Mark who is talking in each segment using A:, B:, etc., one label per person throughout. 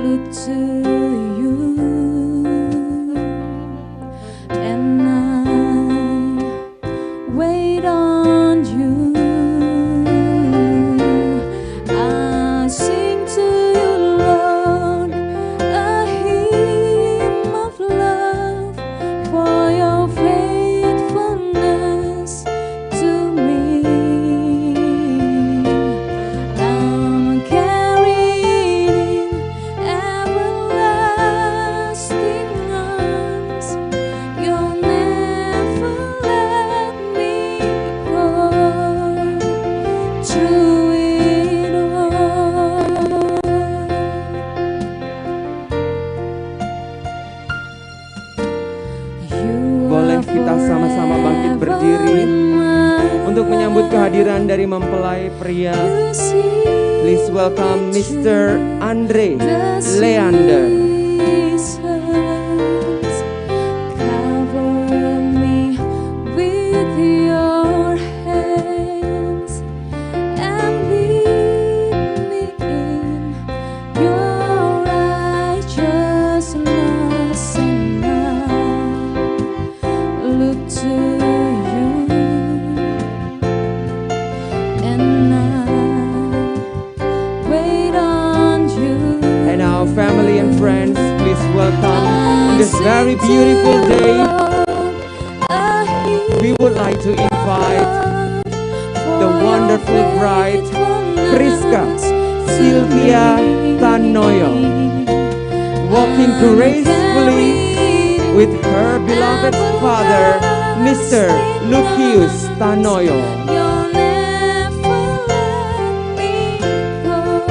A: look to you, and I wait on you. I sing to you, Lord, a hymn of love for your faithfulness to me. I'm carried in everlasting arms. You'll never let me go. Through it all.
B: Boleh kita sama-sama bangkit berdiri untuk menyambut kehadiran dari mempelai pria. Please welcome Mr. Andre Leander.
A: Cover me with your hands and lead me in your righteousness, and I look to you, and I wait on you.
B: And our family and friends, please welcome on this very beautiful day. We would like to invite the wonderful bride, Priska Sylvia Tanoyo, walking gracefully with her beloved father, Mr. Lucius Tanoyo.
A: You'll never let me go.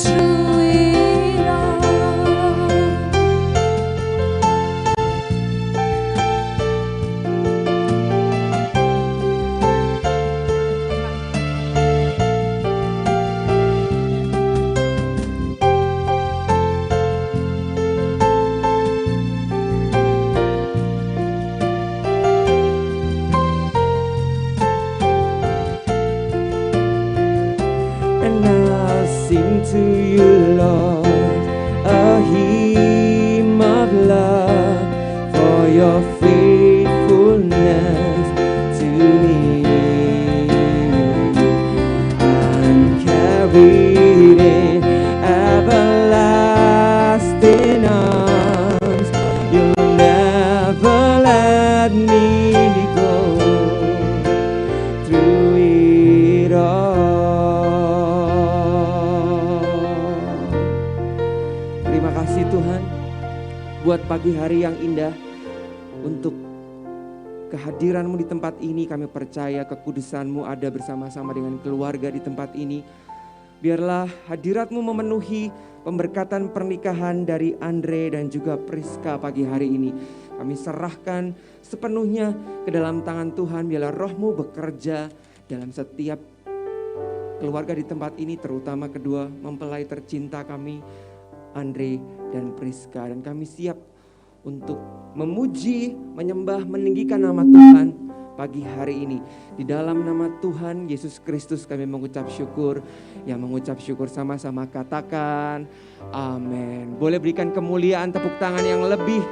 A: Through it all.
B: And I'll sing to you, Lord, a hymn of love for your faithfulness to me. I'm carried in everlasting arms. You'll never let me go. Through it all. Terima kasih Tuhan buat pagi hari yang indah. Untuk kehadiran-Mu di tempat ini, kami percaya kekudusan-Mu ada bersama-sama dengan keluarga di tempat ini. Biarlah hadirat-Mu memenuhi pemberkatan pernikahan dari Andre dan juga Priska pagi hari ini. Kami serahkan sepenuhnya ke dalam tangan Tuhan. Biarlah Roh-Mu bekerja dalam setiap keluarga di tempat ini, terutama kedua mempelai tercinta kami, Andre dan Priska. Dan kami siap untuk memuji, menyembah, meninggikan nama Tuhan pagi hari ini. Di dalam nama Tuhan Yesus Kristus kami mengucap syukur. Yang mengucap syukur sama-sama katakan amin. Boleh berikan kemuliaan, tepuk tangan yang lebih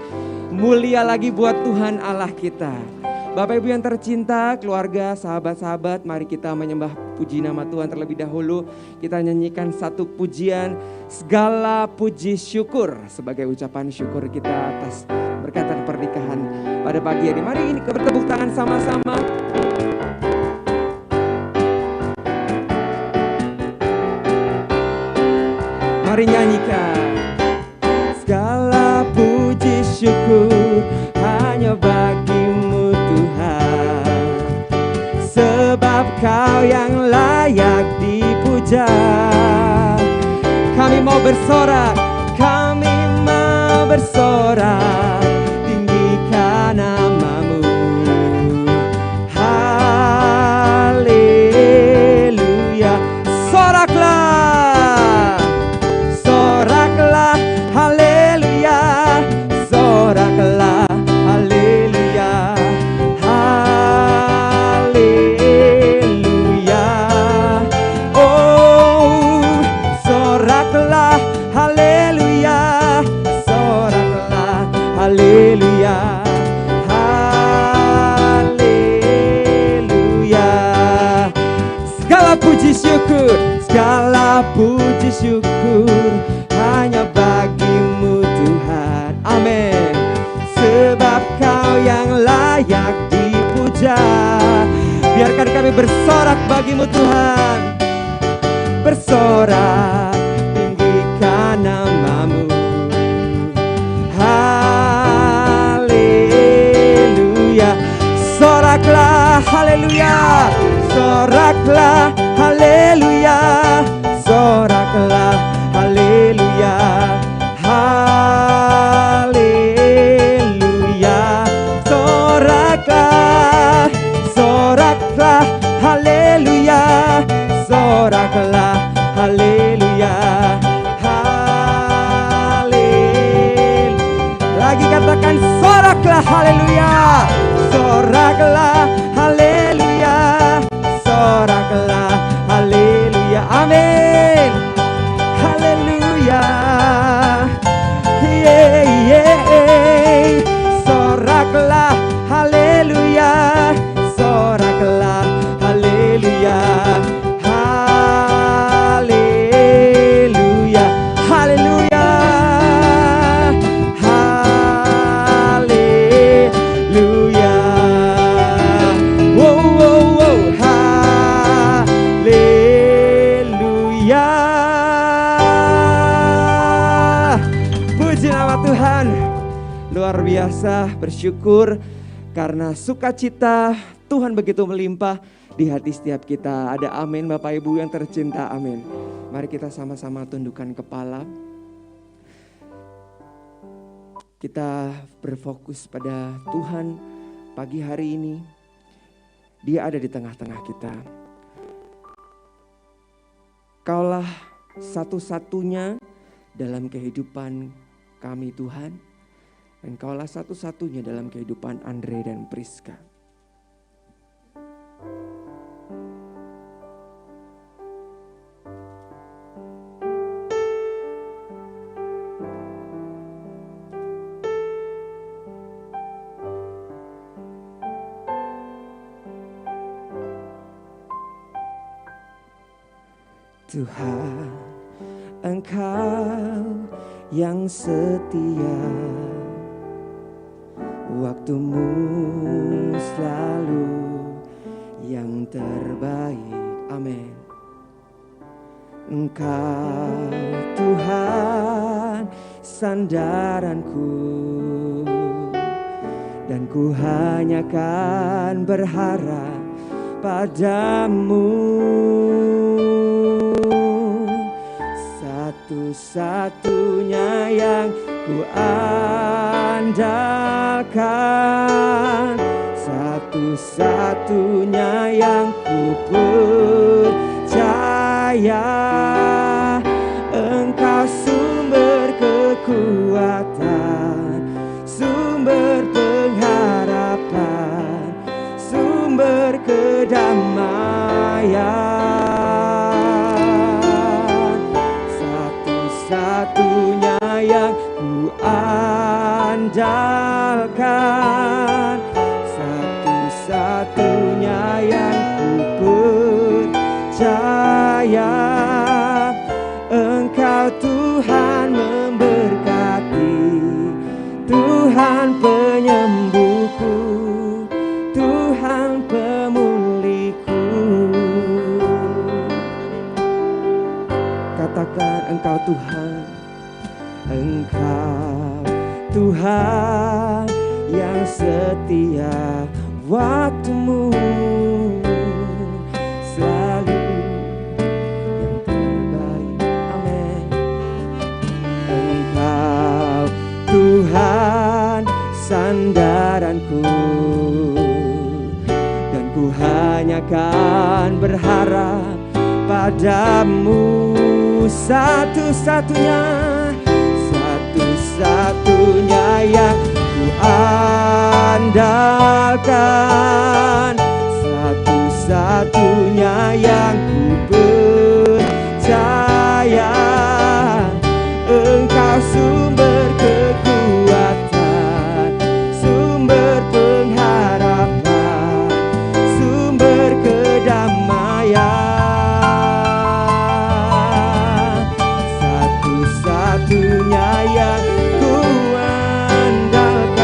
B: mulia lagi buat Tuhan Allah kita. Bapak Ibu yang tercinta, keluarga, sahabat-sahabat, mari kita menyembah puji nama Tuhan terlebih dahulu. Kita nyanyikan satu pujian, segala puji syukur, sebagai ucapan syukur kita atas berkatan pernikahan pada pagi hari. Mari ini bertepuk tangan sama-sama. Mari nyanyikan. Segala puji syukur hanya bagi-Mu Tuhan, sebab Kau yang layak dipuja. Kami mau bersorak, kami mau bersorak, tinggikan nama-Mu. Haleluya. Soraklah, soraklah, haleluya. Soraklah, haleluya. Haleluya. Oh, soraklah, haleluya. Soraklah, haleluya, haleluya. Segala puji syukur, segala puji syukur hanya bagimu Tuhan. Amin. Sebab Kau yang layak dipuja. Biarkan kami bersorak bagimu Tuhan. Bersorak, tinggikan namamu. Haleluya. Soraklah, haleluya. Soraklah, haleluya. Soraklah, haleluya. Haleluya. Soraklah, soraklah, haleluya. Soraklah, haleluya. Haleluya. Lagi katakan soraklah, haleluya. Soraklah, haleluya. Soraklah, haleluya. Amin. Haleluya. Yeah, yeah. Soraklah, haleluya. Soraklah, haleluya. Haleluya. Haleluya. Haleluya. Wow, wow, wow. Haleluya. Puji nama Tuhan. Luar biasa, bersyukur karena sukacita Tuhan begitu melimpah di hati setiap kita. Ada amin Bapak Ibu yang tercinta, amin. Mari kita sama-sama tundukkan kepala. Kita berfokus pada Tuhan pagi hari ini. Dia ada di tengah-tengah kita. Kaulah satu-satunya dalam kehidupan kami Tuhan. Dan Kaulah satu-satunya dalam kehidupan Andre dan Priska. Tuhan, Engkau yang setia, waktumu selalu yang terbaik. Amin. Engkau Tuhan sandaranku, dan ku hanya kan berharap padamu. Satu-satunya yang ku andalkan, satu-satunya yang ku percaya. Engkau sumber kekuatan, sumber pengharapan, sumber kedamaian. Satu-satunya yang ku andalkan, satu-satunya yang ku percaya. Engkau Tuhan memberkati, Tuhan penyembuhku, Tuhan pemulihku. Katakan Engkau Tuhan, Engkau Tuhan yang setia, waktumu selalu yang terbaik. Amin. Engkau Tuhan sandaranku, dan ku hanya kan berharap padamu. Satu-satunya, satu-satunya yang ku andalkan, satu-satunya yang ku percaya. sumber kekuatan, sumber pengharapan, sumber kedamaian. Satu-satunya yang ku andalkan,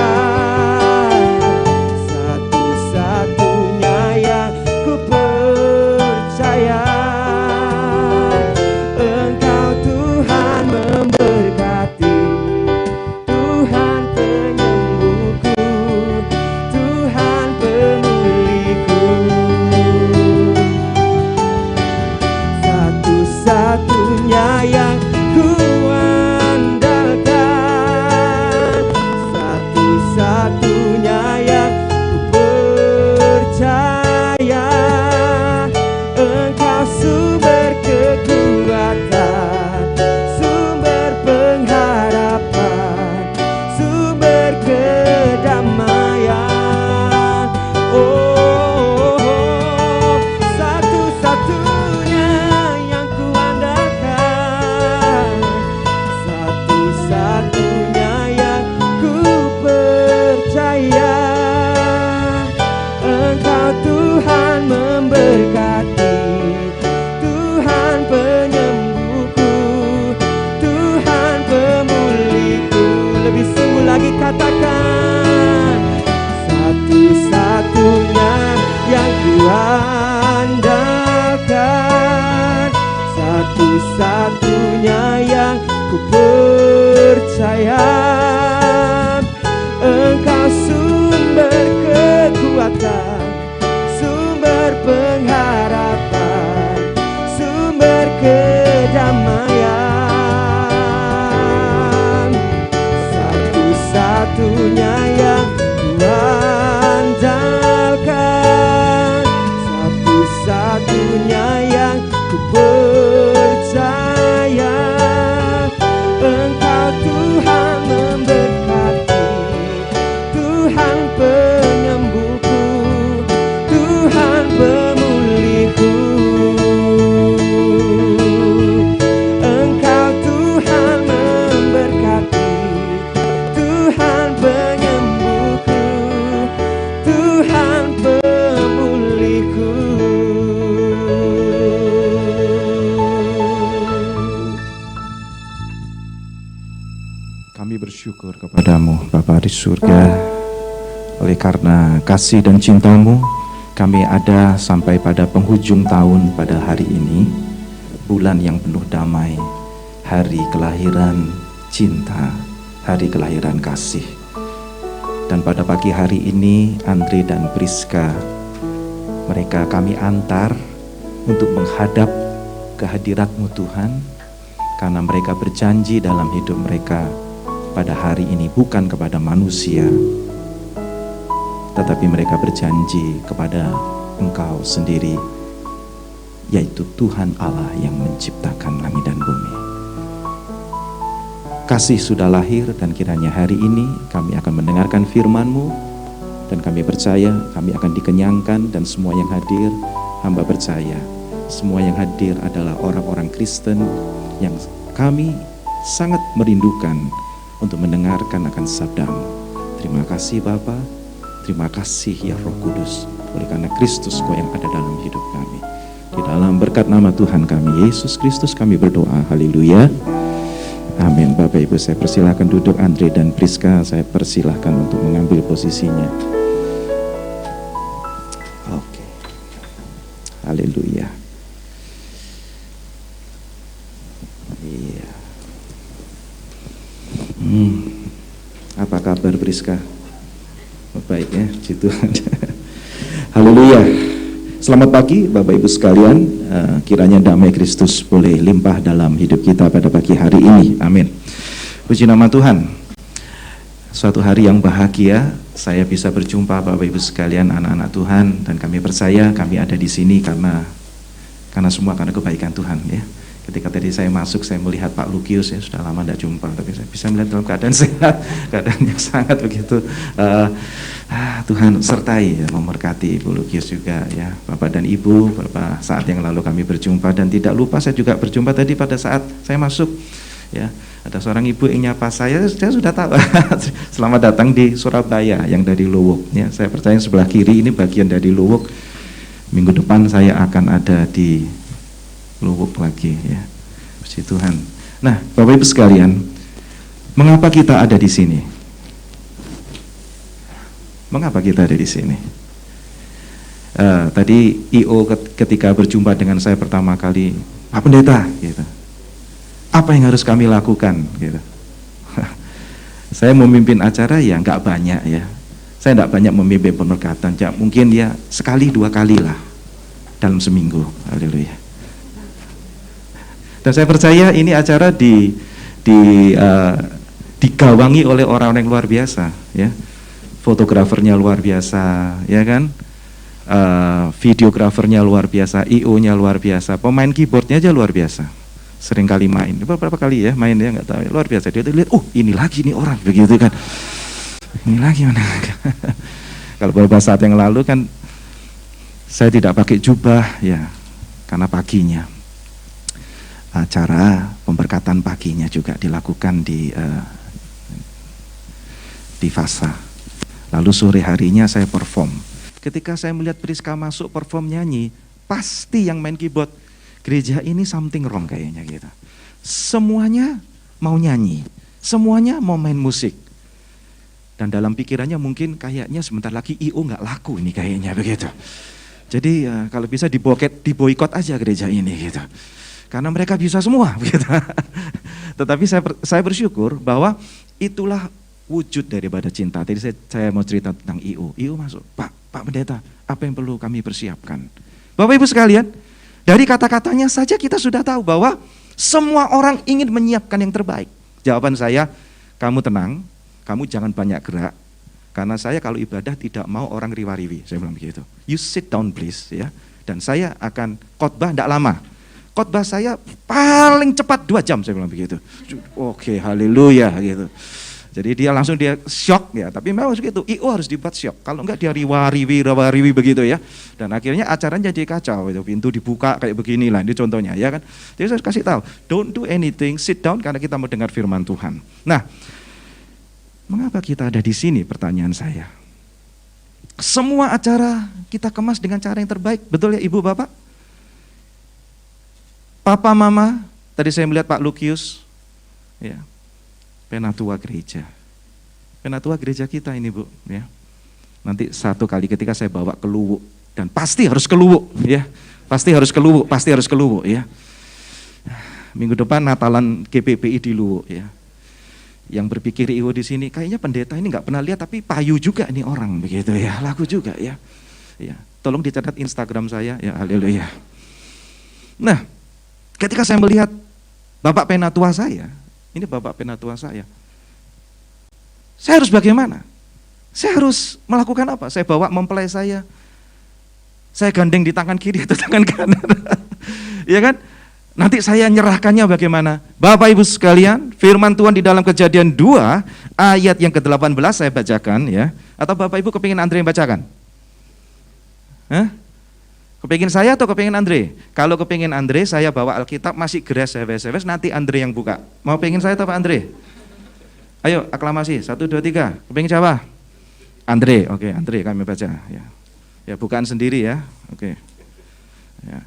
B: satu-satunya yang ku percaya. Engkau Tuhan memberkati, Tuhan penyembuhku, Tuhan pemulihku. Satu-satunya yang ku andalkan, satu-satunya yang ku percaya. Engkau sumber kekuatan, sumber pengharapan, sumber kedamaian. Oh, satu-satunya yang ku andalkan, satu-satunya yang ku percaya. Engkau Tuhan memberkati, Tuhan penyembuhku, Tuhan pemulihku. Lebih sungguh lagi katakan, satu-satunya yang ku andalkan, satu-satunya yang ku percaya. Engkau sumber kekuatan, sumber pengharapan, sumber kedamaian. Satu-satunya yang ku andalkan, satu-satunya yang ku percaya. Engkau Tuhan memberkati, Tuhan penyembuhku, Tuhan pemulihku. Engkau Tuhan memberkati, Tuhan penyembuhku, Tuhan pemulihku.
C: Kami bersyukur kepadamu Bapa di surga, oleh karena kasih dan cintamu kami ada sampai pada penghujung tahun pada hari ini, bulan yang penuh damai, hari kelahiran cinta, hari kelahiran kasih. Dan pada pagi hari ini Andre dan Priska, mereka kami antar untuk menghadap kehadirat-Mu Tuhan, karena mereka berjanji dalam hidup mereka pada hari ini bukan kepada manusia, tetapi mereka berjanji kepada Engkau sendiri, yaitu Tuhan Allah yang menciptakan langit dan bumi. Kasih sudah lahir, dan kiranya hari ini kami akan mendengarkan firman-Mu, dan kami percaya kami akan dikenyangkan. Dan semua yang hadir, hamba percaya semua yang hadir adalah orang-orang Kristen yang kami sangat merindukan untuk mendengarkan akan sabda-Mu. Terima kasih Bapa, terima kasih ya Roh Kudus, oleh karena Kristus Kau yang ada dalam hidup kami. Di dalam berkat nama Tuhan kami Yesus Kristus kami berdoa, haleluya, amin. Bapak Ibu, saya persilahkan duduk. Andre dan Priska, saya persilahkan untuk mengambil posisinya. Oke, haleluya. Iya. Apa kabar Priska? Baik ya, puji Tuhan. Haleluya. Selamat pagi Bapak Ibu sekalian. Kiranya damai Kristus boleh limpah dalam hidup kita pada pagi hari ini. Amin. Puji nama Tuhan. Suatu hari yang bahagia, saya bisa berjumpa Bapak Ibu sekalian, anak-anak Tuhan, dan kami percaya kami ada di sini karena semua karena kebaikan Tuhan ya. Ketika tadi saya masuk, saya melihat Pak Lukius, ya sudah lama tidak jumpa, tapi saya bisa melihat dalam keadaan sehat, keadaan yang sangat begitu. Tuhan sertai, ya, memberkati Ibu Lukius juga ya, Bapak dan Ibu. Beberapa saat yang lalu kami berjumpa, dan tidak lupa saya juga berjumpa tadi pada saat saya masuk ya. Ada seorang ibu yang nyapa saya sudah tahu. Selamat datang di Surabaya yang dari Luwuk. Ya, saya percaya sebelah kiri ini bagian dari Luwuk. Minggu depan saya akan ada di Luwuk lagi. Ya, puji Tuhan. Nah, Bapak Ibu sekalian, mengapa kita ada di sini? Mengapa kita ada di sini? Tadi IO ketika berjumpa dengan saya pertama kali, Pak Pendeta, gitu. Apa yang harus kami lakukan gitu. Saya memimpin acara ya nggak banyak ya. Saya nggak banyak memimpin pemberkatan, ya, mungkin ya sekali 2 kali lah dalam seminggu. Haleluya. Dan saya percaya ini acara digawangi oleh orang-orang yang luar biasa ya. Fotografernya luar biasa ya kan. Videografernya luar biasa, IO-nya luar biasa, pemain keyboardnya aja luar biasa. Sering kali main, beberapa kali ya main ya, nggak tahu, luar biasa. Dia tuh lihat, ini lagi nih orang begitu kan, ini lagi mana? Kalau beberapa saat yang lalu kan saya tidak pakai jubah ya, karena paginya acara pemberkatan paginya juga dilakukan di Fasa. Lalu sore harinya saya perform. Ketika saya melihat Priska masuk perform nyanyi, pasti yang main keyboard, gereja ini something wrong kayaknya gitu. Semuanya mau nyanyi, semuanya mau main musik. Dan dalam pikirannya mungkin kayaknya sebentar lagi IO nggak laku ini kayaknya begitu. Jadi kalau bisa diboikot aja gereja ini gitu. Karena mereka bisa semua begitu. Tetapi saya bersyukur bahwa itulah wujud daripada cinta. Tadi saya mau cerita tentang IO. IO masuk, Pak Pendeta, apa yang perlu kami persiapkan? Bapak Ibu sekalian, dari kata-katanya saja kita sudah tahu bahwa semua orang ingin menyiapkan yang terbaik. Jawaban saya, kamu tenang, kamu jangan banyak gerak, karena saya kalau ibadah tidak mau orang riwa-riwi, saya bilang begitu. You sit down please, ya. Dan saya akan khotbah tidak lama. Khotbah saya paling cepat 2 jam, saya bilang begitu. Oke, haleluya gitu. Jadi dia shock ya, tapi memang begitu, IO harus dibuat shock, kalau enggak dia riwa-riwi begitu ya. Dan akhirnya acaranya jadi kacau, itu pintu dibuka kayak beginilah, ini contohnya ya kan. Jadi saya kasih tahu, don't do anything, sit down karena kita mau dengar firman Tuhan. Nah, mengapa kita ada di sini pertanyaan saya? Semua acara kita kemas dengan cara yang terbaik, betul ya Ibu Bapak? Papa Mama, tadi saya melihat Pak Lukius, ya. Penatua gereja. Penatua gereja kita ini Bu, ya. Nanti satu kali ketika saya bawa ke Luwuk, dan pasti harus ke Luwuk, ya. Pasti harus ke Luwuk, ya. Minggu depan Natalan GPPI di Luwuk, ya. Yang berpikir IO di sini, kayaknya pendeta ini nggak pernah lihat, tapi payu juga nih orang begitu ya, laku juga ya. Ya, tolong dicatat Instagram saya, ya haleluya. Nah, ketika saya melihat Bapak Penatua saya, ini Bapak Penatua saya harus bagaimana? Saya harus melakukan apa? Saya bawa mempelai saya gandeng di tangan kiri atau tangan kanan? Ya kan? Nanti saya nyerahkannya bagaimana? Bapak Ibu sekalian, firman Tuhan di dalam Kejadian 2 ayat yang ke-18 saya bacakan ya. Atau Bapak Ibu kepingin Andre yang bacakan? Hah? Kepingin saya atau kepingin Andre? Kalau kepingin Andre, saya bawa Alkitab masih geras sewes-sewes, nanti Andre yang buka. Mau pingin saya atau Pak Andre? Ayo aklamasi, 1, 2, 3. Kepingin siapa? Andre, oke, Andre kami baca. Ya bukaan sendiri ya, oke. Ya.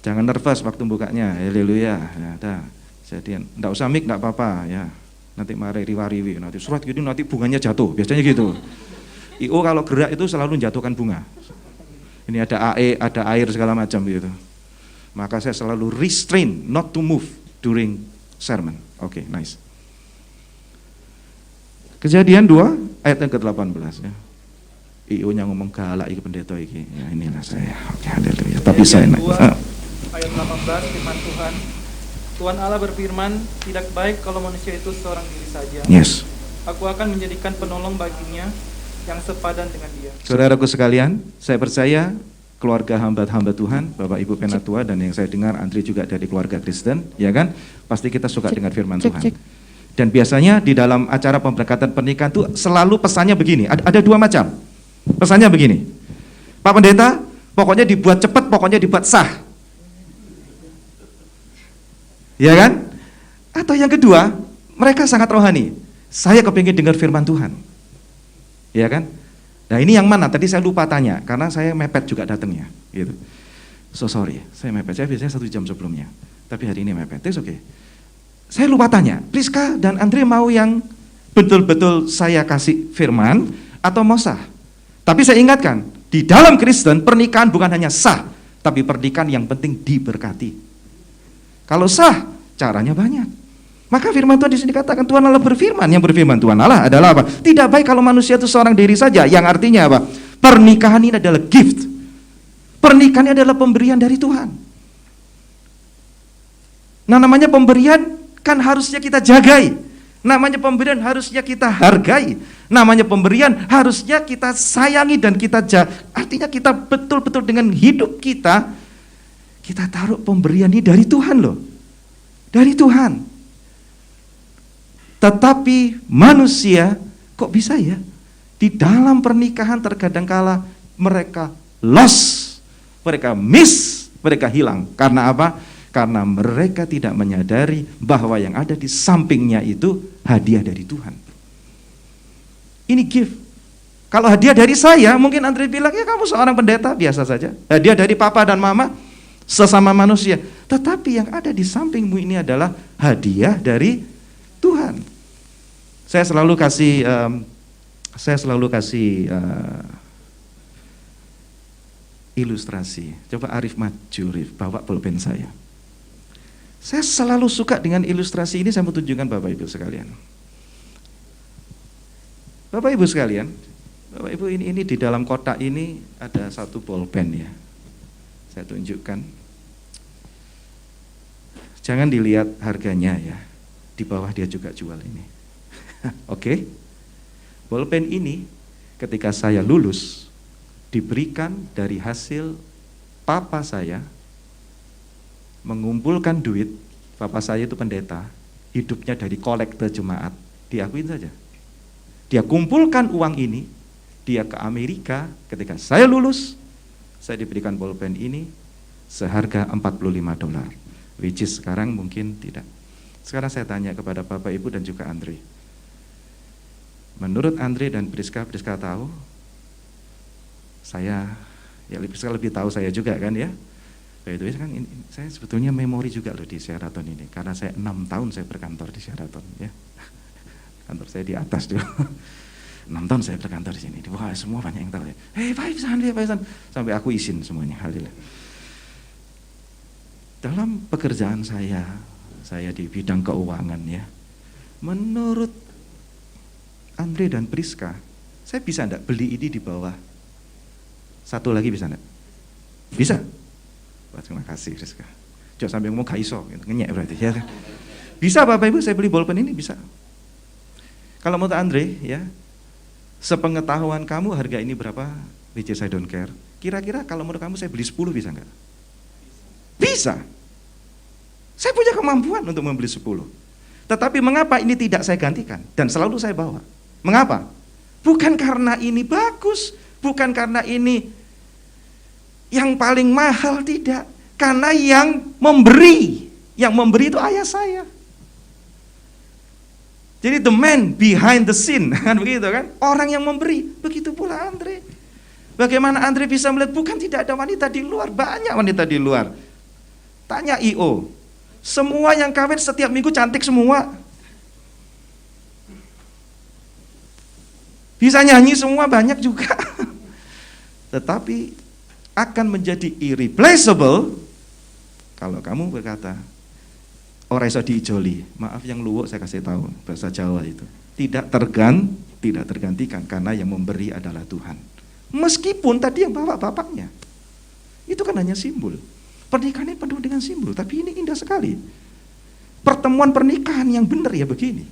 C: Jangan nervous waktu bukanya, haleluya. Ya, dah. Jadi enggak usah mik, enggak apa-apa ya. Nanti mari riwa-riwi, nanti surat gitu nanti bunganya jatuh, biasanya gitu. IO kalau gerak itu selalu jatuhkan bunga. Ini ada ada air segala macam gitu. Maka saya selalu restrain not to move during sermon. Oke, nice. Kejadian 2 ayat yang ke-18 ya. IO-nya ngomong galak iki pendeta iki. Ya inilah saya. Oke, haleluya. Tapi saya
D: ayat 18 firman Tuhan. Tuhan Allah berfirman, tidak baik kalau manusia itu seorang diri saja.
C: Yes.
D: Aku akan menjadikan penolong baginya yang sepadan dengan dia.
C: Saudaraku sekalian, saya percaya keluarga hamba-hamba Tuhan, Bapak Ibu Penatua dan yang saya dengar Andri juga dari keluarga Kristen, ya kan? Pasti kita suka dengar firman Tuhan. Dan biasanya di dalam acara pemberkatan pernikahan itu selalu pesannya begini, ada 2 macam. Pesannya begini, Pak Pendeta, pokoknya dibuat cepat, pokoknya dibuat sah. Ya kan? Atau yang kedua, mereka sangat rohani. Saya kepingin dengar firman Tuhan. Ya kan? Nah ini yang mana? Tadi saya lupa tanya, karena saya mepet juga datangnya. Gitu. So sorry, saya mepet. Saya biasanya 1 jam sebelumnya. Tapi hari ini mepet, it's okay. Saya lupa tanya, Priska dan Andre mau yang betul-betul saya kasih firman atau mau sah? Tapi saya ingatkan, di dalam Kristen pernikahan bukan hanya sah, tapi pernikahan yang penting diberkati. Kalau sah, caranya banyak. Maka firman Tuhan di sini katakan Tuhan Allah berfirman, yang berfirman Tuhan Allah adalah apa? Tidak baik kalau manusia itu seorang diri saja, yang artinya apa? Pernikahan ini adalah gift. Pernikahan ini adalah pemberian dari Tuhan. Nah, namanya pemberian kan harusnya kita jagai. Namanya pemberian harusnya kita hargai. Namanya pemberian harusnya kita sayangi dan kita artinya kita betul-betul dengan hidup kita taruh pemberian ini dari Tuhan loh. Dari Tuhan. Tetapi manusia kok bisa ya? Di dalam pernikahan terkadang kala mereka lost, mereka miss, mereka hilang. Karena apa? Karena mereka tidak menyadari bahwa yang ada di sampingnya itu hadiah dari Tuhan. Ini gift. Kalau hadiah dari saya, mungkin Andre bilang, ya kamu seorang pendeta, biasa saja. Hadiah dari papa dan mama, sesama manusia. Tetapi yang ada di sampingmu ini adalah hadiah dari Tuhan. Saya selalu kasih ilustrasi. Coba Arif maju, Rif, bawa pulpen saya. Saya selalu suka dengan ilustrasi ini, saya mau tunjukkan Bapak Ibu sekalian. Bapak Ibu sekalian, Bapak Ibu ini di dalam kotak ini ada satu pulpen ya. Saya tunjukkan. Jangan dilihat harganya ya. Di bawah dia juga jual ini. Oke. Pulpen ini ketika saya lulus diberikan dari hasil papa saya mengumpulkan duit. Papa saya itu pendeta, hidupnya dari kolektor jemaat, diakuin saja. Dia kumpulkan uang ini, dia ke Amerika, ketika saya lulus, saya diberikan pulpen ini seharga $45, which is sekarang mungkin tidak. Sekarang saya tanya kepada Bapak Ibu dan juga Andre. Menurut Andre dan Priska tahu, saya, ya Priska lebih tahu saya juga kan ya. Itu kan saya sebetulnya memori juga loh di Sheraton ini, karena saya 6 tahun saya berkantor di Sheraton ya. Kantor saya di atas dulu. 6 tahun saya berkantor di sini. Wah, semua banyak yang tahu ya. Pak Isan. Sampai aku izin semuanya, alhamdulillah. Dalam pekerjaan saya di bidang keuangan ya. Menurut Andre dan Priska, saya bisa enggak beli ini di bawah? Satu lagi bisa enggak? Bisa? Wah, terima kasih Priska. Jangan sampai ngomong gak iso, ngenyek berarti ya. Bisa Bapak Ibu, saya beli bolpen ini bisa. Kalau menurut Andre ya, sepengetahuan kamu harga ini berapa? Which is I don't care. Kira-kira kalau menurut kamu saya beli 10 bisa enggak? Bisa. Saya punya kemampuan untuk membeli 10. Tetapi mengapa ini tidak saya gantikan dan selalu saya bawa? Mengapa? Bukan karena ini bagus, bukan karena ini yang paling mahal, tidak. Karena yang memberi itu ayah saya. Jadi the man behind the scene, kan begitu kan? Orang yang memberi, begitu pula Andre. Bagaimana Andre bisa melihat bukan tidak ada wanita di luar, banyak wanita di luar. Tanya IO, semua yang kawin setiap minggu cantik semua. Bisa nyanyi semua, banyak juga. Tetapi akan menjadi irreplaceable kalau kamu berkata, ora iso diijoli. Maaf yang luwuk saya kasih tahu, bahasa Jawa itu. Tidak tergantikan karena yang memberi adalah Tuhan. Meskipun tadi yang bawa bapaknya. Itu kan hanya simbol. Pernikahan ini penuh dengan simbol, tapi ini indah sekali. Pertemuan pernikahan yang benar ya begini.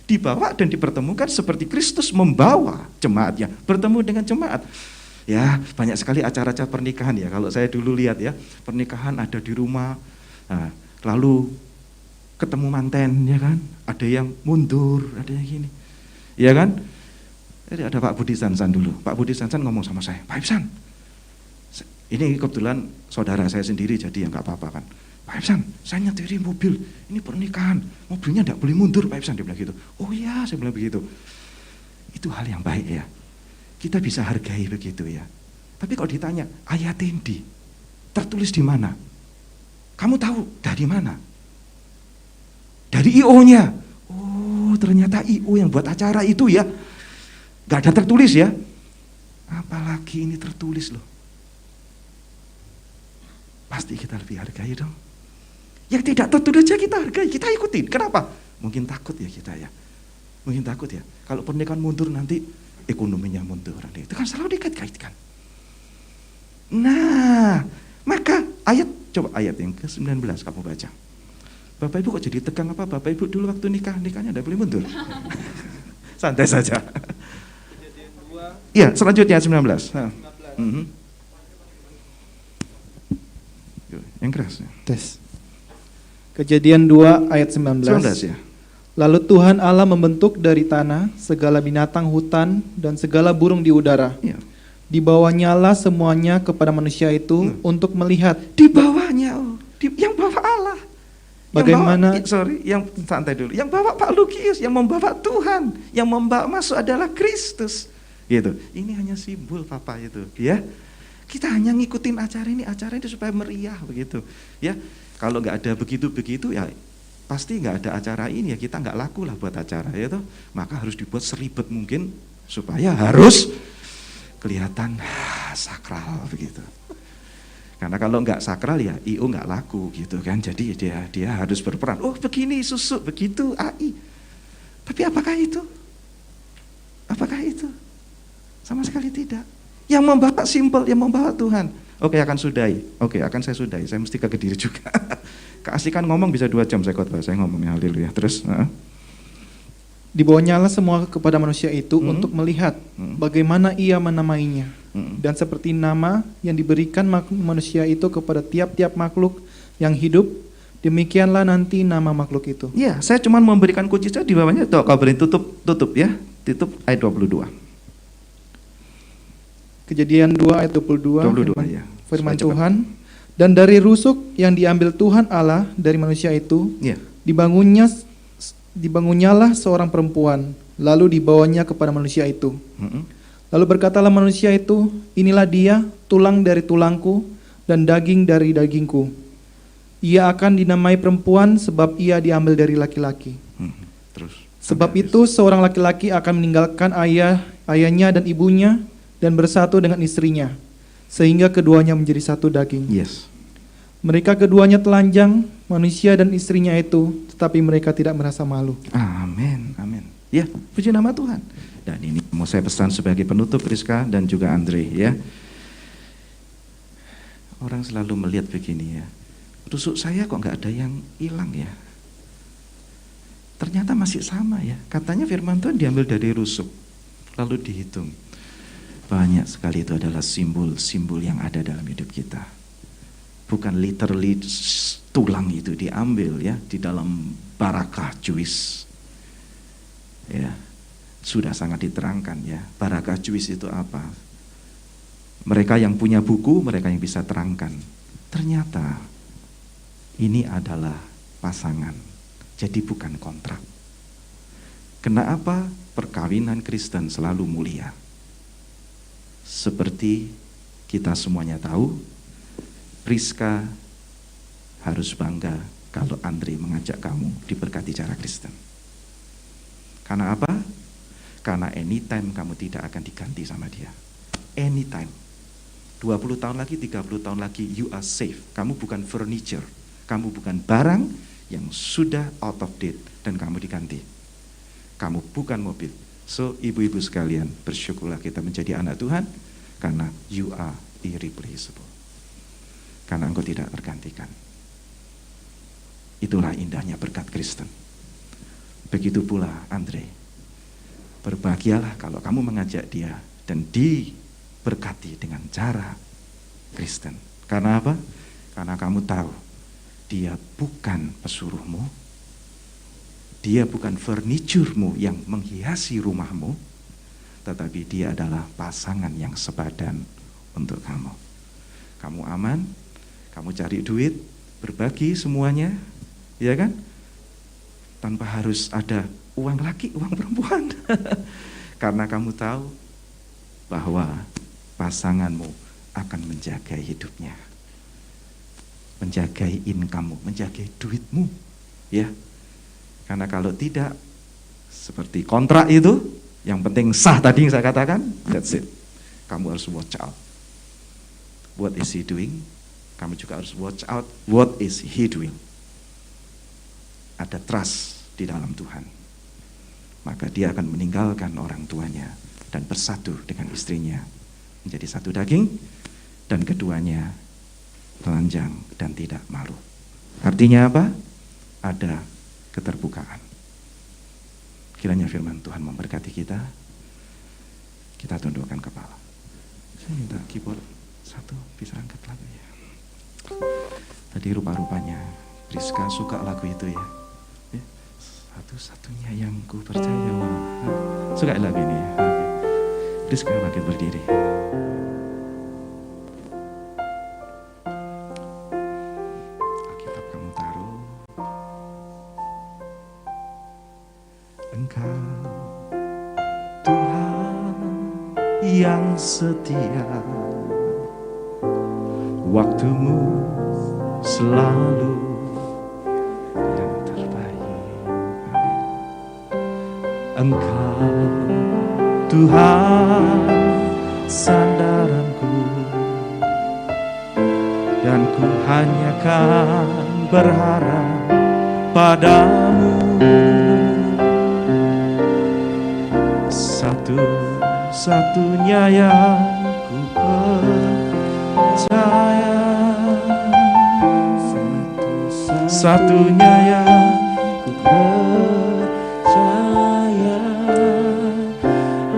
C: Dibawa dan dipertemukan seperti Kristus membawa jemaatnya, bertemu dengan jemaat. Ya, banyak sekali acara-acara pernikahan ya. Kalau saya dulu lihat ya, pernikahan ada di rumah, nah, lalu ketemu manten ya kan, ada yang mundur, ada yang gini, ya kan. Jadi ada Pak Budi Sansan dulu. Pak Budi Sansan ngomong sama saya, Pak Ibsan, ini kebetulan saudara saya sendiri jadi ya nggak apa-apa kan. Pak Epsan, saya nyetiri mobil, ini pernikahan, mobilnya tidak boleh mundur Pak Epsan, dia bilang gitu. Oh iya, saya bilang begitu. Itu hal yang baik ya, kita bisa hargai begitu ya. Tapi kalau ditanya, ayat Tendi, tertulis di mana? Kamu tahu dari mana? Dari IO-nya. Oh ternyata IO yang buat acara itu ya, gak ada tertulis ya. Apalagi ini tertulis loh. Pasti kita lebih hargai dong. Yang tidak tertulis aja kita hargai, kita ikutin. Kenapa? Mungkin takut ya kita ya. Mungkin takut ya. Kalau pernikahan mundur nanti ekonominya mundur. Itu kan selalu dikait-kaitkan. Nah, maka coba ayat yang ke-19 kamu baca. Bapak Ibu kok jadi tegang apa? Bapak Ibu dulu waktu nikahnya tidak boleh mundur. Santai saja. Iya, selanjutnya 19. Nah. Yang keras ya.
D: Tes. Kejadian 2 ayat 19.
C: 19 ya.
D: Lalu Tuhan Allah membentuk dari tanah segala binatang hutan dan segala burung di udara.
C: Iya.
D: Dibawanyalah semuanya kepada manusia itu untuk melihat.
C: Di bawahnya, yang bawa Allah.
D: Bagaimana?
C: Yang santai dulu. Yang bawa Pak Lukius, yang membawa Tuhan, yang membawa masuk adalah Kristus. Gitu. Ini hanya simbol Papa itu, ya. Kita hanya ngikutin acara ini supaya meriah begitu, ya. Kalau nggak ada begitu ya pasti nggak ada acara ini ya, kita nggak laku lah buat acara ya toh. Maka harus dibuat seribet mungkin supaya harus kelihatan sakral begitu. Karena kalau nggak sakral ya IO nggak laku gitu kan. Jadi dia harus berperan. Oh begini susu begitu AI. Tapi apakah itu? Apakah itu? Sama sekali tidak. Yang membawa simpel, yang membawa Tuhan. Oke, akan sudahi. Oke, akan saya sudahi. Saya mesti ke Kediri juga. Keasikan ngomong bisa 2 jam saya khotbah. Saya ngomongnya haleluya. Terus
D: Dibawanyalah semua kepada manusia itu untuk melihat bagaimana ia menamainya. Dan seperti nama yang diberikan manusia itu kepada tiap-tiap makhluk yang hidup, demikianlah nanti nama makhluk itu.
C: Ya, saya cuma memberikan kunci saja di bawahnya. Tuh, kau beri tutup ya. Tutup ayat 22.
D: Kejadian 2 ayat 22.
C: Ya.
D: Firman Tuhan. Dan dari rusuk yang diambil Tuhan Allah dari manusia itu,
C: Ya.
D: dibangunnyalah seorang perempuan, lalu dibawanya kepada manusia itu. Lalu berkatalah manusia itu, inilah dia, tulang dari tulangku dan daging dari dagingku. Ia akan dinamai perempuan sebab ia diambil dari laki-laki.
C: Terus.
D: Sebab itu seorang laki-laki akan meninggalkan ayahnya dan ibunya dan bersatu dengan istrinya, sehingga keduanya menjadi satu daging.
C: Yes.
D: Mereka keduanya telanjang, manusia dan istrinya itu, tetapi mereka tidak merasa malu.
C: Amin, amin. Ya, puji nama Tuhan. Dan ini mau saya pesan sebagai penutup Rizka dan juga Andre ya. Orang selalu melihat begini ya. Rusuk saya kok nggak ada yang hilang ya. Ternyata masih sama ya. Katanya firman Tuhan diambil dari rusuk. Lalu dihitung. Banyak sekali itu adalah simbol-simbol yang ada dalam hidup kita. Bukan literally tulang itu diambil ya di dalam barakah Jewish. Ya, sudah sangat diterangkan ya. Barakah Jewish itu apa? Mereka yang punya buku, mereka yang bisa terangkan. Ternyata ini adalah pasangan. Jadi bukan kontrak. Kenapa perkawinan Kristen selalu mulia? Seperti kita semuanya tahu, Priska harus bangga kalau Andre mengajak kamu diberkati cara Kristen. Karena apa? Karena anytime kamu tidak akan diganti sama dia. Anytime. 20 tahun lagi, 30 tahun lagi, you are safe. Kamu bukan furniture. Kamu bukan barang yang sudah out of date dan kamu diganti. Kamu bukan mobil. So, ibu-ibu sekalian, bersyukurlah kita menjadi anak Tuhan karena you are irreplaceable. Karena engkau tidak tergantikan. Itulah indahnya berkat Kristen. Begitu pula Andre. Berbahagialah kalau kamu mengajak dia dan diberkati dengan cara Kristen. Karena apa? Karena kamu tahu dia bukan pesuruhmu. Dia bukan furniturmu yang menghiasi rumahmu, tetapi dia adalah pasangan yang sepadan untuk kamu. Kamu aman, kamu cari duit, berbagi semuanya, ya kan? Tanpa harus ada uang laki, uang perempuan. Karena kamu tahu bahwa pasanganmu akan menjaga hidupnya, menjaga income-mu, menjaga duitmu, ya. Karena kalau tidak, seperti kontrak itu, yang penting sah tadi yang saya katakan, that's it. Kamu harus watch out. What is he doing? Kamu juga harus watch out. What is he doing? Ada trust di dalam Tuhan. Maka dia akan meninggalkan orang tuanya dan bersatu dengan istrinya menjadi satu daging, dan keduanya telanjang dan tidak malu. Artinya apa? Ada keterbukaan. Kiranya firman Tuhan memberkati kita. Kita tundukkan kepala. Saya minta keyboard satu, bisa angkat lagunya. Tadi rupa-rupanya Priska suka lagu itu ya. Satu-satunya yang ku percaya. Suka lagu ini ya. Priska bangkit berdiri. Alkitab kamu taruh. Engkau Tuhan yang setia, waktumu selalu yang terbaik. Engkau Tuhan sandaranku, dan ku hanya kan berharap padamu. Satu-satunya yang ku percaya, satunya yang ku percaya.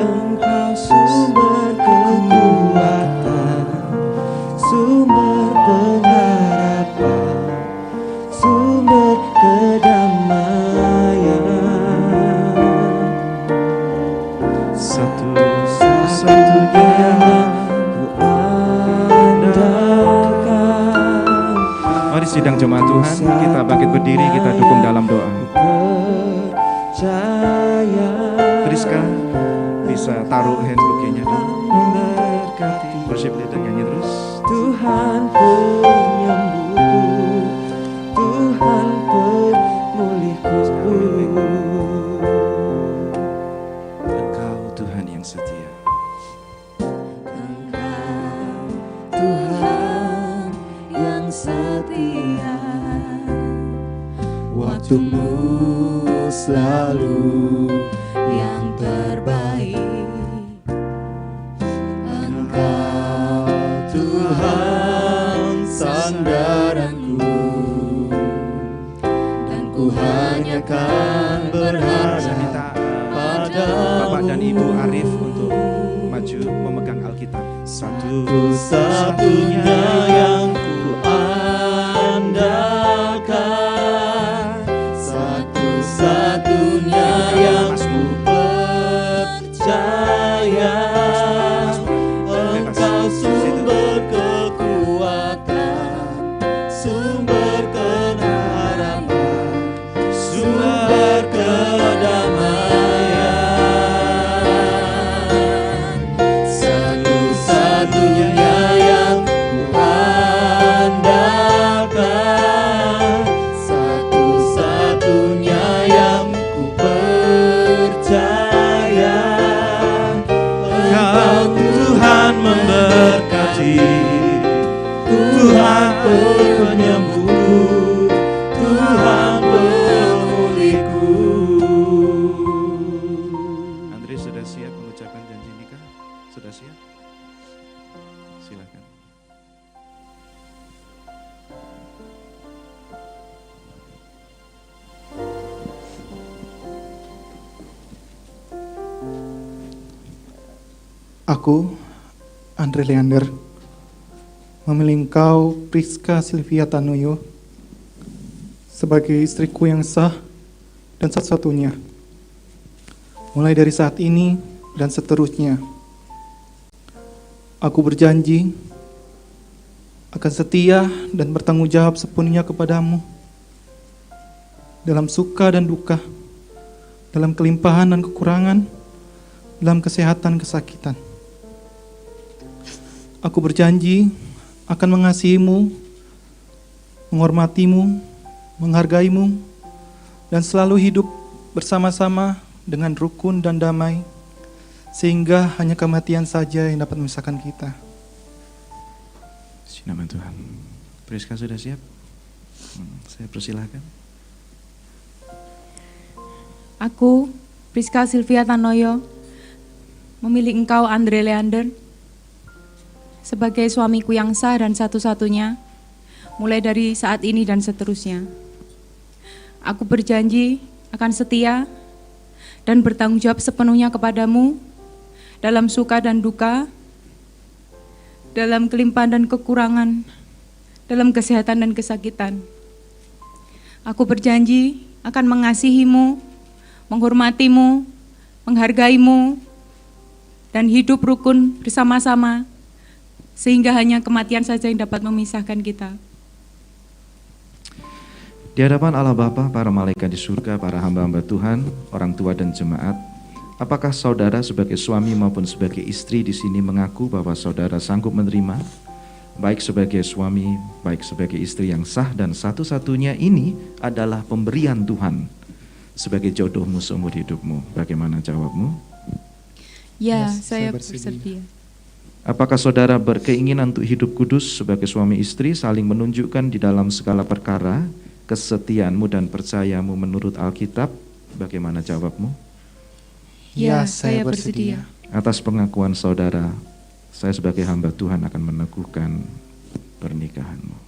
C: Engkau sumber kekuatan, sumber pengharapan, sumber kedamaian. Satu-satunya yang ku andalkan. Mari sidang jemaat Tuhan, kita bangkit berdiri, kita dukung dalam doa. Priska bisa taruh handbooknya dulu. Worship leader nyanyi terus. Tuhan penyembuhku, Tuhan pemulihku. Engkau Tuhan yang setia.
A: Tuhan yang setia, waktumu selalu yang terbaik. Engkau Tuhan sandaranku, dan ku hanya kan berharap
C: Saya minta
A: padamu.
C: Bapak dan Ibu Arif untuk maju memegang Alkitab.
A: Satu-satunya yang ku andalkan, satu-satunya yang ku percaya. Engkau sumber kekuatan, sumber pengharapan, sumber kedamaian. Satu-satunya yang ku andalkan, satu-satunya yang ku percaya.
C: Engkau Tuhan memberkati,
A: Tuhan penyembuh, Tuhan pemulihku.
C: Andre sudah siap mengucapkan janji nikah? Sudah siap? Silakan.
D: Aku, Andre Leander, memilih engkau, Priska Silvia Tanuyo, sebagai istriku yang sah dan satu-satunya, mulai dari saat ini dan seterusnya. Aku berjanji akan setia dan bertanggung jawab sepenuhnya kepadamu dalam suka dan duka, dalam kelimpahan dan kekurangan, dalam kesehatan kesakitan. Aku berjanji akan mengasihimu, menghormatimu, menghargaimu, dan selalu hidup bersama-sama dengan rukun dan damai, sehingga hanya kematian saja yang dapat memisahkan kita.
C: Puji nama Tuhan. Priska sudah siap? Saya persilahkan.
E: Aku, Priska Sylvia Tanoyo, memilih engkau Andre Leander sebagai suamiku yang sah dan satu-satunya, mulai dari saat ini dan seterusnya. Aku berjanji akan setia dan bertanggung jawab sepenuhnya kepadamu dalam suka dan duka, dalam kelimpahan dan kekurangan, dalam kesehatan dan kesakitan. Aku berjanji akan mengasihimu, menghormatimu, menghargaimu, dan hidup rukun bersama-sama, sehingga hanya kematian saja yang dapat memisahkan kita.
C: Di hadapan Allah Bapa, para malaikat di surga, para hamba-hamba Tuhan, orang tua dan jemaat, apakah saudara sebagai suami maupun sebagai istri di sini mengaku bahwa saudara sanggup menerima, baik sebagai suami, baik sebagai istri yang sah dan satu-satunya ini adalah pemberian Tuhan sebagai jodohmu seumur hidupmu? Bagaimana jawabmu?
E: Ya,
D: Yes,
E: saya
D: saya bersedia.
E: bersedia.
C: Apakah saudara berkeinginan untuk hidup kudus sebagai suami istri, saling menunjukkan di dalam segala perkara kesetiaanmu dan percayamu menurut Alkitab? Bagaimana jawabmu?
E: Ya, saya bersedia.
C: Atas pengakuan saudara, saya sebagai hamba Tuhan akan meneguhkan pernikahanmu.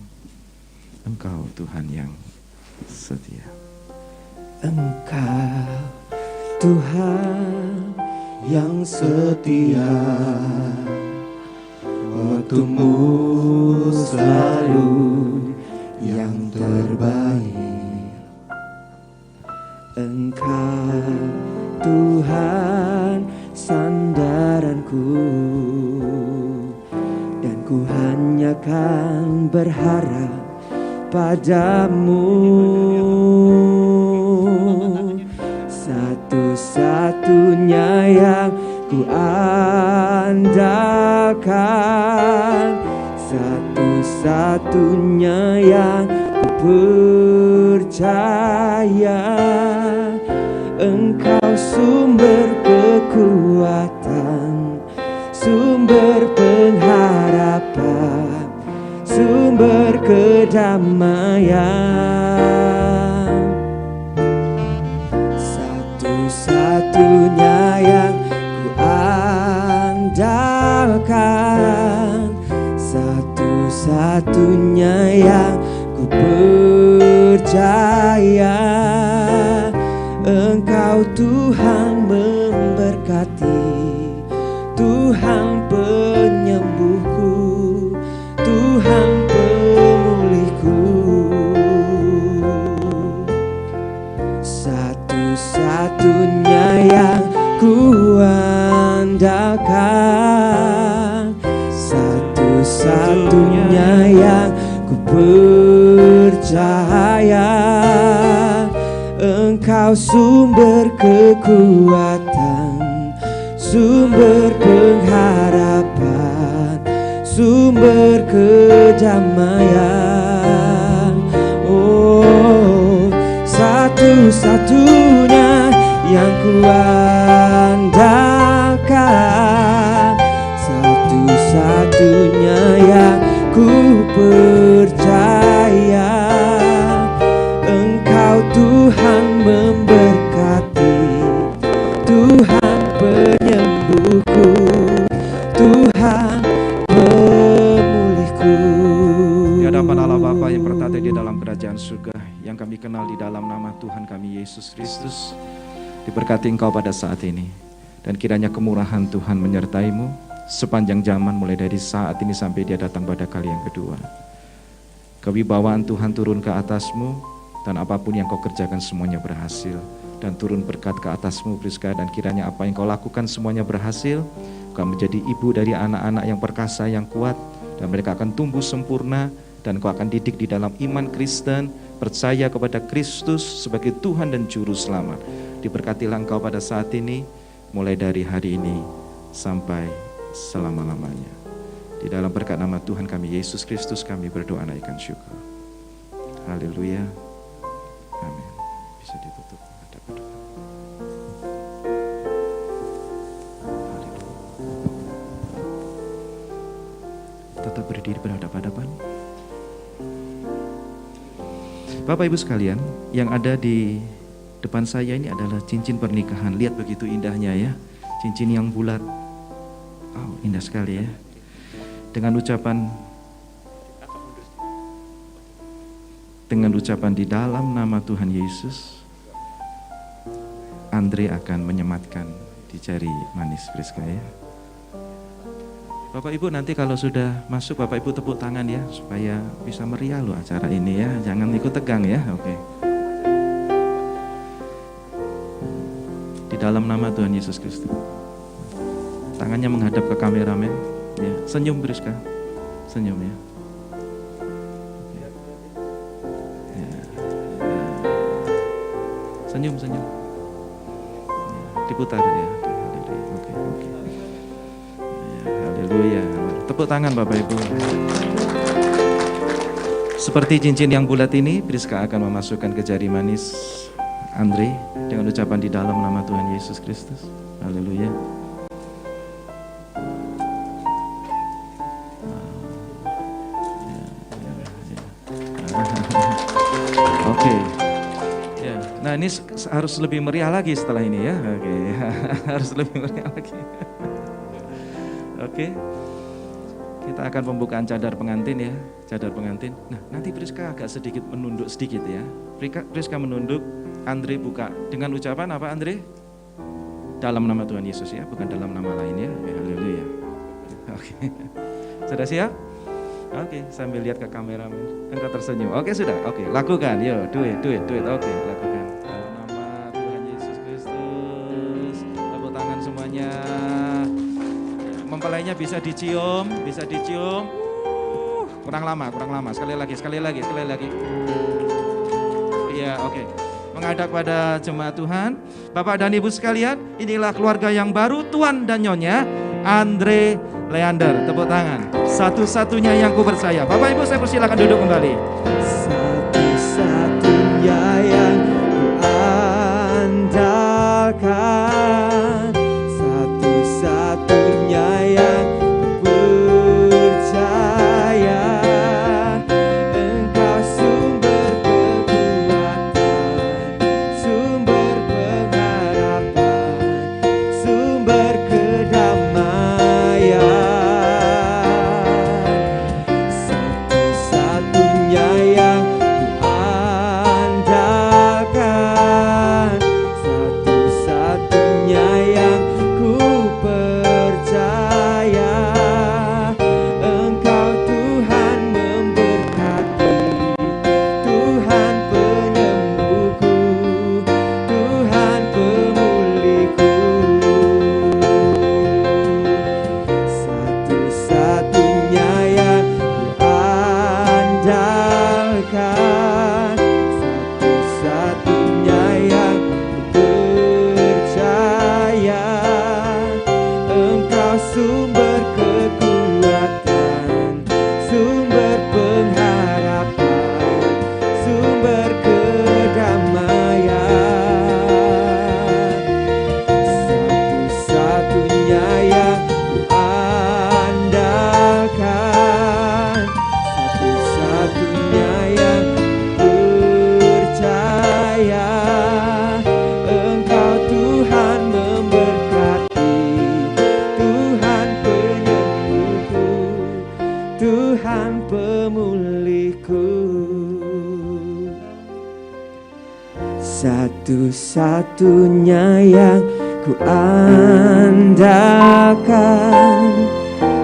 C: Engkau Tuhan yang setia.
B: Engkau Tuhan yang setia, waktumu selalu yang terbaik. Engkau Tuhan sandaranku, dan ku hanya kan berharap padamu. Satu-satunya yang ku andalkan, satu-satunya yang ku percaya. Engkau sumber kekuatan, sumber pengharapan, sumber kedamaian. Satu-satunya yang ku andalkan, satu-satunya yang ku percaya. Engkau Tuhan memberkati, Tuhan penyembuhku, Tuhan pemulihku. Satu-satunya yang ku andalkan, satu-satunya yang ku percaya. Engkau sumber kekuatan, sumber pengharapan, sumber kedamaian. Oh, satu-satunya yang ku andalkan, satu-satunya yang ku percaya. Engkau Tuhan memberkati, Tuhan penyembuhku, Tuhan pemulihku.
C: Di hadapan Allah Bapa yang bertata di dalam kerajaan surga, yang kami kenal di dalam nama Tuhan kami Yesus Kristus, diberkati Engkau pada saat ini, dan kiranya kemurahan Tuhan menyertaimu sepanjang zaman, mulai dari saat ini sampai Dia datang pada kali yang kedua. Kewibawaan Tuhan turun ke atasmu, dan apapun yang kau kerjakan semuanya berhasil, dan turun berkat ke atasmu Priska, dan kiranya apa yang kau lakukan semuanya berhasil. Kau menjadi ibu dari anak-anak yang perkasa, yang kuat, Dan mereka akan tumbuh sempurna, dan Engkau akan didik di dalam iman Kristen, percaya kepada Kristus sebagai Tuhan dan Juru Selamat. Diberkatilah Engkau pada saat ini, mulai dari hari ini sampai selama-lamanya. Di dalam berkat nama Tuhan kami Yesus Kristus kami berdoa naikkan syukur. Haleluya. Amin. Bisa ditutup. Ada berdoa. Haleluya. Tetap berdiri berhadapan-hadapan. Bapak Ibu sekalian, yang ada di depan saya ini adalah cincin pernikahan. Lihat begitu indahnya ya, cincin yang bulat. Oh, indah sekali ya. Dengan ucapan di dalam nama Tuhan Yesus, Andre akan menyematkan di jari manis Priska ya. Bapak Ibu nanti kalau sudah masuk, Bapak Ibu tepuk tangan ya, supaya bisa meriah loh acara ini ya. Jangan ikut tegang ya, oke. Di dalam nama Tuhan Yesus Kristus. Tangannya menghadap ke kameramen ya. Senyum Priska, senyum ya. Senyum. Ya, diputar ya. Oke. Haleluya. Tepuk tangan Bapak Ibu. Seperti cincin yang bulat ini, Priska akan memasukkan ke jari manis Andre dengan ucapan di dalam nama Tuhan Yesus Kristus. Haleluya. Oke. Ya. Nah, ini harus lebih meriah lagi setelah ini ya. Oke. Harus lebih meriah lagi. Oke, kita akan pembukaan cadar pengantin ya, cadar pengantin. Nah, nanti Priska agak sedikit menunduk sedikit ya. Priska menunduk, Andre buka dengan ucapan apa Andre? Dalam nama Tuhan Yesus ya, bukan dalam nama lain ya. Haleluya. Oke, sudah siap? Oke, sambil lihat ke kameramen, engkau tersenyum. Oke sudah, oke lakukan, yuk do it. Oke, lakukan. Dalam nama Tuhan Yesus Kristus, tepuk tangan semuanya. Mempelainya bisa dicium. Kurang lama. Sekali lagi. Iya, oke. Menghadap pada jemaat Tuhan, Bapak dan Ibu sekalian, inilah keluarga yang baru, Tuan dan Nyonya Andre Leander. Tepuk tangan. Satu-satunya yang ku percaya. Bapak Ibu saya persilakan duduk kembali.
B: Satu-satunya yang ku andalkan, satu-satunya yang ku percaya, Engkau sumber kekuatan, sumber pengharapan, sumber kedamaian. Satu-satunya yang ku andalkan, satu-satunya yang ku percaya, Engkau Tuhan memberkati, Tuhan penyembuhku, Tuhan pemulihku. Satu-satunya yang ku andalkan, satu-satunya yang ku percaya, Engkau sumber kekuatan, sumber pengharapan, sumber kedamaian. Satu-satunya yang ku andalkan, satu-satunya yang ku percaya, Engkau Tuhan memberkati, Tuhan penyembuhku, Tuhan pemulihku. Satu-satunya yang ku andalkan,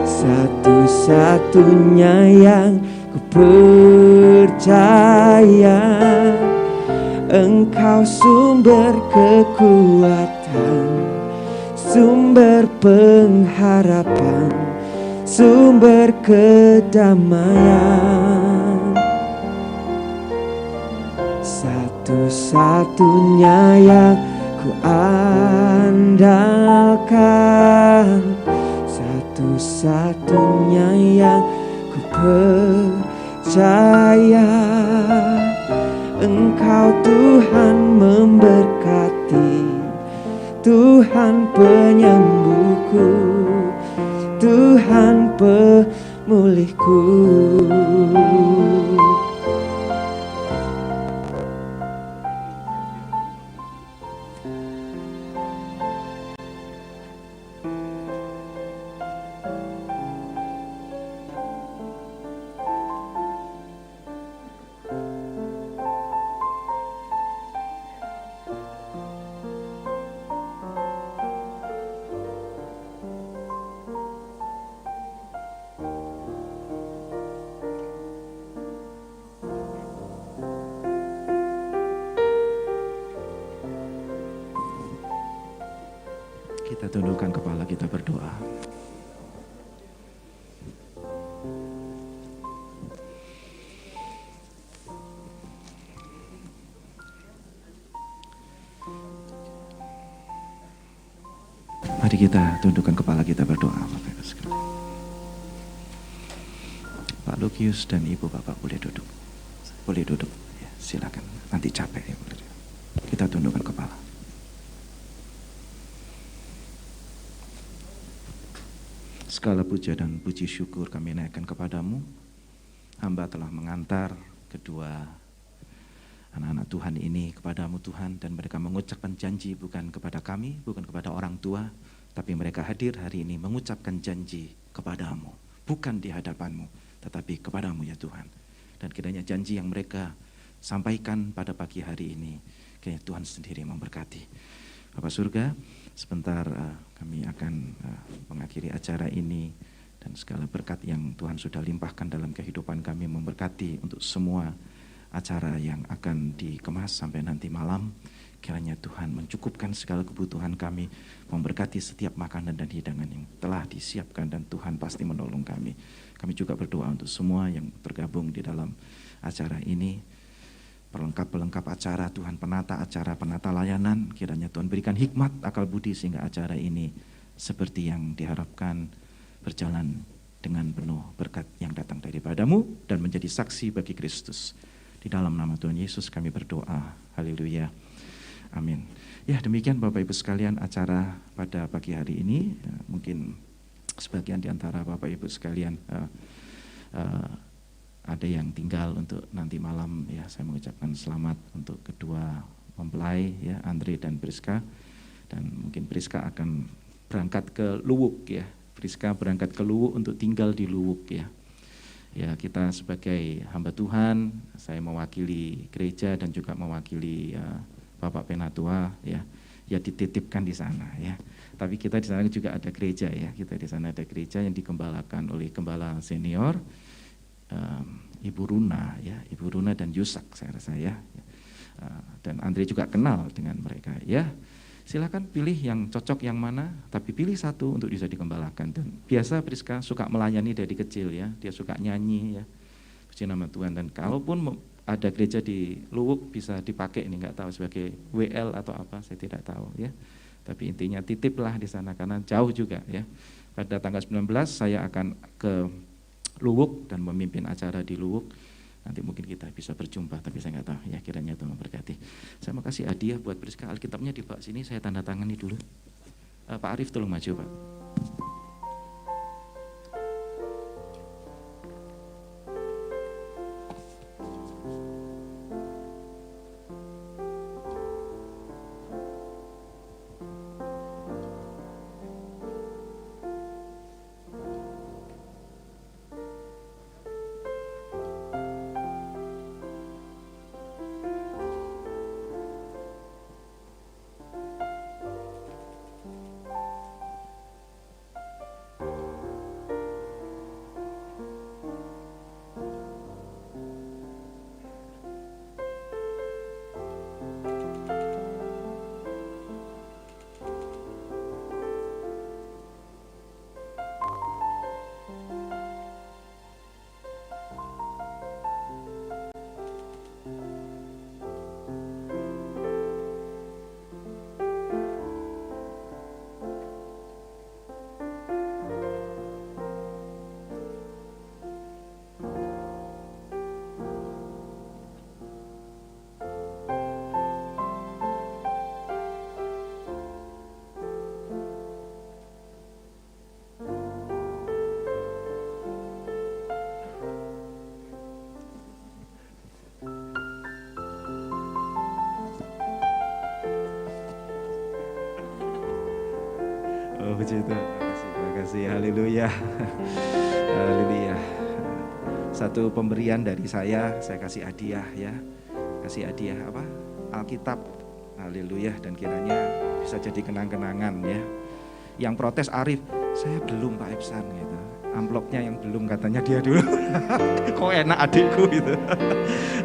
B: satu-satunya yang ku percaya, Engkau sumber kekuatan, sumber pengharapan, sumber kedamaian. Satu-satunya yang ku andalkan, satu-satunya yang ku percaya. Engkau Tuhan memberkati, Tuhan penyembuhku, Tuhan pemulihku.
C: Kita tundukkan kepala, kita berdoa. Mari kita tundukkan kepala, kita berdoa. Bapak Ibu sekalian. Pak Lukius dan Ibu Bapak boleh duduk. Boleh duduk. Ya, silakan. Nanti capek ya. Kita tundukkan kepala. Segala puja dan puji syukur kami naikkan kepadamu. Hamba telah mengantar kedua anak-anak Tuhan ini kepadamu Tuhan, dan mereka mengucapkan janji bukan kepada kami, bukan kepada orang tua, tapi mereka hadir hari ini mengucapkan janji kepadamu, bukan di hadapanmu, tetapi kepadamu ya Tuhan. Dan kiranya janji yang mereka sampaikan pada pagi hari ini, kiranya Tuhan sendiri memberkati. Bapak surga, sebentar kami akan mengakhiri acara ini, dan segala berkat yang Tuhan sudah limpahkan dalam kehidupan kami memberkati untuk semua acara yang akan dikemas sampai nanti malam. Kiranya Tuhan mencukupkan segala kebutuhan kami, memberkati setiap makanan dan hidangan yang telah disiapkan, dan Tuhan pasti menolong kami. Kami juga berdoa untuk semua yang tergabung di dalam acara ini, pelengkap acara, Tuhan penata acara, penata layanan. Kiranya Tuhan berikan hikmat, akal budi, sehingga acara ini seperti yang diharapkan berjalan dengan penuh berkat yang datang daripadamu dan menjadi saksi bagi Kristus. Di dalam nama Tuhan Yesus kami berdoa. Haleluya. Amin. Ya, demikian Bapak Ibu sekalian acara pada pagi hari ini. Mungkin sebagian di antara Bapak Ibu sekalian ada yang tinggal untuk nanti malam, ya saya mengucapkan selamat untuk kedua mempelai, ya Andre dan Priska. Dan mungkin Priska akan berangkat ke Luwuk, ya. Priska berangkat ke Luwuk untuk tinggal di Luwuk, ya. Ya, kita sebagai hamba Tuhan, saya mewakili gereja dan juga mewakili Bapak Penatua, ya dititipkan di sana, ya. Tapi kita di sana juga ada gereja, ya. Kita di sana ada gereja yang digembalakan oleh gembala senior Ibu Runa, ya, Ibu Runa dan Yusak, saya rasa, ya. Dan Andre juga kenal dengan mereka, ya. Silakan pilih yang cocok yang mana, tapi pilih satu untuk bisa digembalakan. Dan biasa Priska suka melayani dari kecil, ya, dia suka nyanyi, ya, puji nama Tuhan. Dan kalaupun ada gereja di Luwuk bisa dipakai, ini nggak tahu sebagai WL atau apa, saya tidak tahu, ya. Tapi intinya titiplah di sana karena jauh juga, ya. Pada tanggal 19 saya akan ke Luwuk dan memimpin acara di Luwuk. Nanti mungkin kita bisa berjumpa, tapi saya nggak tahu, ya, kiranya Tuhan memberkati. Saya mau kasih hadiah buat Priska, Alkitabnya di bawah sini, saya tanda tangani dulu. Pak Arif tolong maju, Pak. Oh puji Tuhan, terima kasih, haleluya. Haleluya. Satu pemberian dari saya kasih hadiah ya. Kasih hadiah apa? Alkitab. Haleluya, dan kiranya bisa jadi kenang-kenangan ya. Yang protes Arif, saya belum Pak Epsan gitu. Amplopnya yang belum katanya dia dulu. Kok enak adikku gitu.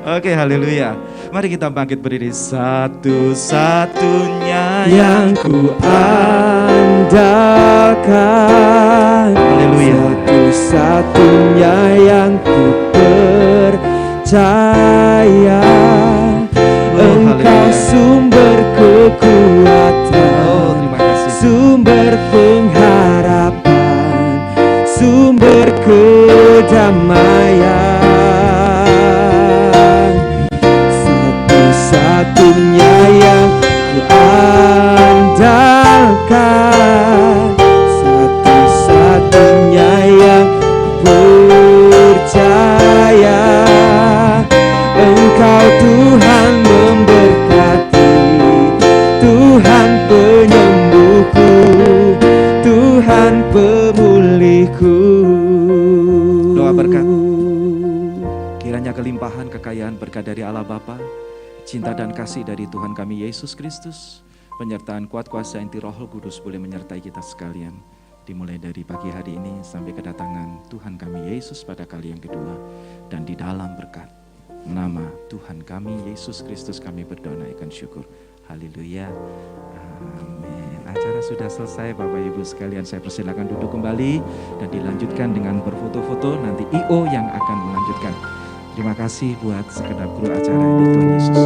C: Oke, haleluya. Mari kita bangkit berdiri. Satu-satunya
B: yang ku andalkan,
C: haleluya.
B: Satu-satunya yang ku percaya, Engkau sumber kekuatan,
C: Terima kasih.
B: sumber pengharapan, sumber kedamaian. Satu-satunya yang ku andalkan, satu-satunya yang ku percaya, Engkau Tuhan memberkati, Tuhan penyembuhku, Tuhan pemulihku.
C: Doa berkat. Kiranya kelimpahan kekayaan berkat dari Allah Bapa, cinta dan kasih dari Tuhan kami Yesus Kristus, penyertaan kuat kuasa inti Roh Kudus boleh menyertai kita sekalian, dimulai dari pagi hari ini sampai kedatangan Tuhan kami Yesus pada kali yang kedua, dan di dalam berkat nama Tuhan kami Yesus Kristus kami berdoa naikkan syukur. Haleluya. Amin. Acara sudah selesai Bapak Ibu sekalian, saya persilakan duduk kembali dan dilanjutkan dengan berfoto-foto, nanti IO yang akan melanjutkan. Terima kasih buat segenap kru acara ini, Tuhan Yesus.